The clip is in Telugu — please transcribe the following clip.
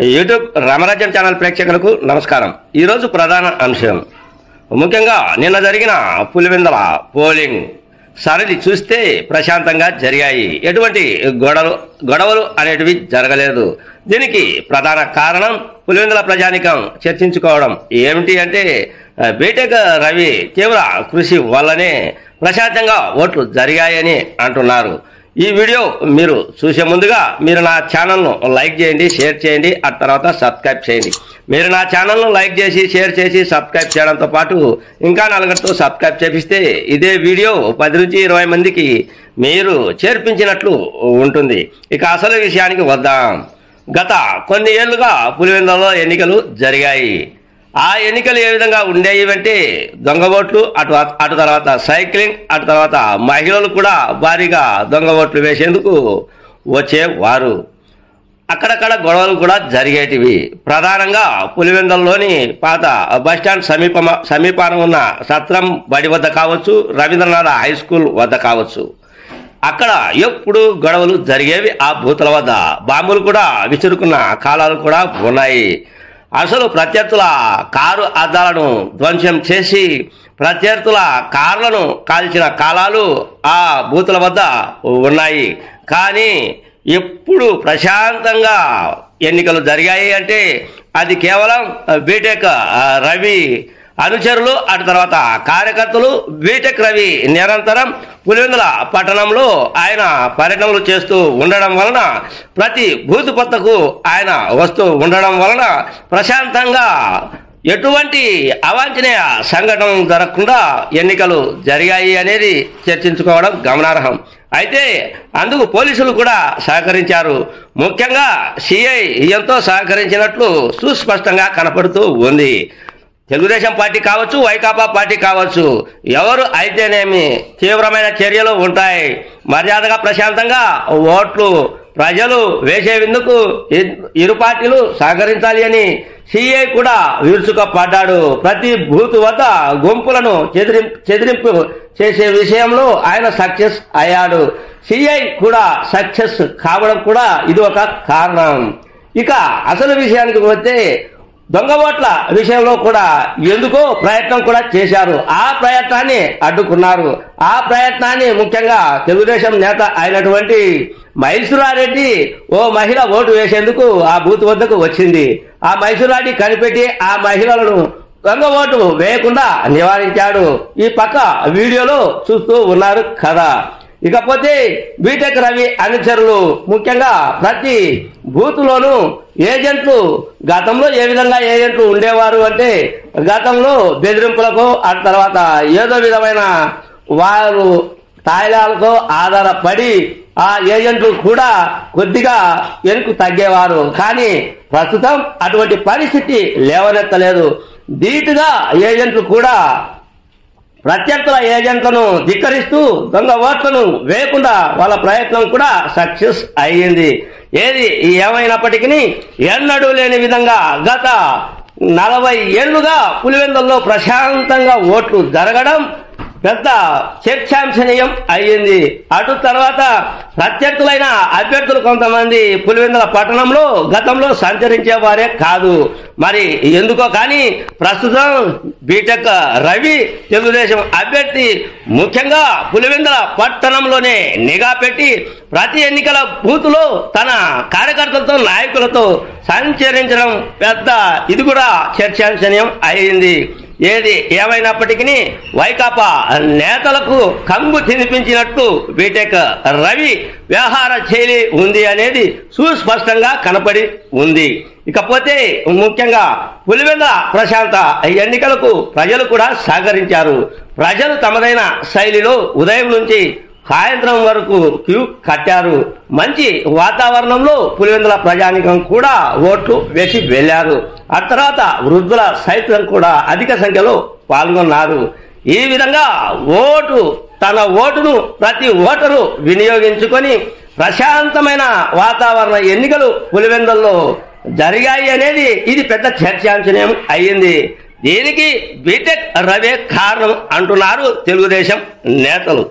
యూట్యూబ్ రామరాజ్యం ఛానల్ ప్రేక్షకులకు నమస్కారం. ఈరోజు ప్రధాన అంశం ముఖ్యంగా నిన్న జరిగిన పులివెందుల పోలింగ్ సరళి చూస్తే ప్రశాంతంగా జరిగాయి. ఎటువంటి గొడవలు అనేటివి జరగలేదు. దీనికి ప్రధాన కారణం పులివెందుల ప్రజానికం చర్చించుకోవడం ఏమిటి అంటే బీటెక్ రవి తీవ్ర కృషి వల్లనే ప్రశాంతంగా ఓట్లు జరిగాయని అంటున్నారు. ఈ వీడియో మీరు చూసే ముందుగా మీరు నా ఛానల్ను లైక్ చేయండి, షేర్ చేయండి, ఆ తర్వాత సబ్స్క్రైబ్ చేయండి. మీరు నా ఛానల్ను లైక్ చేసి షేర్ చేసి సబ్స్క్రైబ్ చేయడంతో పాటు ఇంకా నలుగురితో సబ్స్క్రైబ్ చేపిస్తే ఇదే వీడియో 10 నుంచి 20 మందికి మీరు చేర్పించినట్లు ఉంటుంది. ఇక అసలు విషయానికి వద్దాం. గత కొన్ని ఏళ్లుగా పులివెందులలో ఎన్నికలు జరిగాయి. ఆ ఎన్నికలు ఏ విధంగా ఉండేవి అంటే దొంగ ఓట్లు, అటు తర్వాత సైక్లింగ్, అటు తర్వాత మహిళలు కూడా భారీగా దొంగ ఓట్లు వేసేందుకు వచ్చేవారు. అక్కడక్కడ గొడవలు కూడా జరిగేటివి. ప్రధానంగా పులివెందులలోని పాత బస్టాండ్ సమీపాన ఉన్న సత్రం బడి వద్ద కావచ్చు, రవీంద్రనాథ హై స్కూల్ వద్ద కావచ్చు, అక్కడ ఎప్పుడు గొడవలు జరిగేవి. ఆ బూతుల వద్ద బాంబులు కూడా విసురుకున్న కాలాలు కూడా ఉన్నాయి. అసలు ప్రత్యర్థుల కారు అద్దాలను ధ్వంసం చేసి ప్రత్యర్థుల కార్లను కాల్చిన కాలాలు ఆ బూతుల వద్ద ఉన్నాయి. కానీ ఎప్పుడు ప్రశాంతంగా ఎన్నికలు జరిగాయి అంటే అది కేవలం బీటెక్ రవి అనుచరులు, అటు తర్వాత కార్యకర్తలు. బీటెక్ రవి నిరంతరం పులివెందుల పట్టణంలో ఆయన పర్యటనలు చేస్తూ ఉండడం వలన, ప్రతి బూతు పొత్తకు ఆయన వస్తూ ఉండడం వలన ప్రశాంతంగా ఎటువంటి అవాంఛనీయ సంఘటనలు జరగకుండా ఎన్నికలు జరిగాయి అనేది చర్చించుకోవడం గమనార్హం. అయితే అందుకు పోలీసులు కూడా సహకరించారు. ముఖ్యంగా సిఐ ఎంతో సహకరించినట్లు సుస్పష్టంగా కనపడుతూ ఉంది. తెలుగుదేశం పార్టీ కావచ్చు, వైకాపా పార్టీ కావచ్చు, ఎవరు అయితేనేమి తీవ్రమైన చర్యలు ఉంటాయి. మర్యాదగా ప్రశాంతంగా ఓట్లు ప్రజలు వేసేందుకు ఇరు పార్టీలు సహకరించాలి అని సిఐ కూడా విరుచుకుపడ్డాడు. ప్రతి బూత్ వద్ద గుంపులను చెదిరింపు చేసే విషయంలో ఆయన సక్సెస్ అయ్యాడు. సిఐ కూడా సక్సెస్ కావడం కూడా ఇది ఒక కారణం. ఇక అసలు విషయానికి వస్తే దొంగ ఓట్ల విషయంలో కూడా ఎందుకో ప్రయత్నం కూడా చేశారు. ఆ ప్రయత్నాన్ని అడ్డుకున్నారు. ఆ ప్రయత్నాన్ని ముఖ్యంగా తెలుగుదేశం నేత అయినటువంటి మైసూరారెడ్డి ఓ మహిళ ఓటు వేసేందుకు ఆ బూత్ వద్దకు వచ్చింది. ఆ మైసూరారెడ్డి కనిపెట్టి ఆ మహిళలను దొంగ ఓటు వేయకుండా నివారించాడు. ఈ పక్క వీడియోలో చూస్తూ ఉన్నారు కదా. ఇకపోతే బీటెక్ రవి అనుచరులు ముఖ్యంగా ప్రతి బూత్లోనూ ఏజెంట్లు గతంలో ఏ విధంగా ఏజెంట్లు ఉండేవారు అంటే గతంలో బెదిరింపులకు, ఆ తర్వాత ఏదో విధమైన వారు తాయిలాలతో ఆధారపడి ఆ ఏజెంట్లు కూడా కొద్దిగా వెనుక తగ్గేవారు. కానీ ప్రస్తుతం అటువంటి పరిస్థితి లేవనెత్తలేదు. ధీటుగా ఏజెంట్లు కూడా ప్రత్యర్థుల ఏజెంట్లను ధిక్కరిస్తూ దొంగ ఓట్లను వేయకుండా వాళ్ళ ప్రయత్నం కూడా సక్సెస్ అయ్యింది. ఏది ఏమైనప్పటికీ ఎన్నడూ లేని విధంగా గత 40 ఏళ్లుగా పులివెందుల్లో ప్రశాంతంగా ఓట్లు జరగడం పెద్ద చర్చాంశనీయం అయ్యింది. అటు తర్వాత ప్రత్యర్థులైన అభ్యర్థులు కొంతమంది పులివెందుల పట్టణంలో గతంలో సంచరించేవారే కాదు. మరి ఎందుకో కానీ ప్రస్తుతం బీటెక్ రవి తెలుగుదేశం అభ్యర్థి ముఖ్యంగా పులివెందుల పట్టణంలోనే నిఘా పెట్టి ప్రతి ఎన్నికల బూతులో తన కార్యకర్తలతో, నాయకులతో సంచరించడం పెద్ద ఇది కూడా చర్చాంశనీయం అయింది. ఏది ఏమైనప్పటికీ వైకాపా నేతలకు కంగు తినిపించినట్టు బీటెక్ రవి వ్యవహార శైలి ఉంది అనేది సుస్పష్టంగా కనపడి ఉంది. ఇకపోతే ముఖ్యంగా పులివెందుల ప్రశాంత ఎన్నికలకు ప్రజలు కూడా సహకరించారు. ప్రజలు తమదైన శైలిలో ఉదయం నుంచి సాయంత్రం వరకు క్యూ కట్టారు. మంచి వాతావరణంలో పులివెందుల ప్రజానికం కూడా ఓట్లు వేసి వెళ్లారు. ఆ తర్వాత వృద్ధుల సైతం కూడా అధిక సంఖ్యలో పాల్గొన్నారు. ఈ విధంగా తన ఓటును ప్రతి ఓటరు వినియోగించుకొని ప్రశాంతమైన వాతావరణ ఎన్నికలు పులివెందుల్లో జరిగాయి అనేది ఇది పెద్ద చర్చాంశనీయం అయ్యింది. దీనికి బీటెక్ రవే కారణం అంటున్నారు తెలుగుదేశం నేతలు.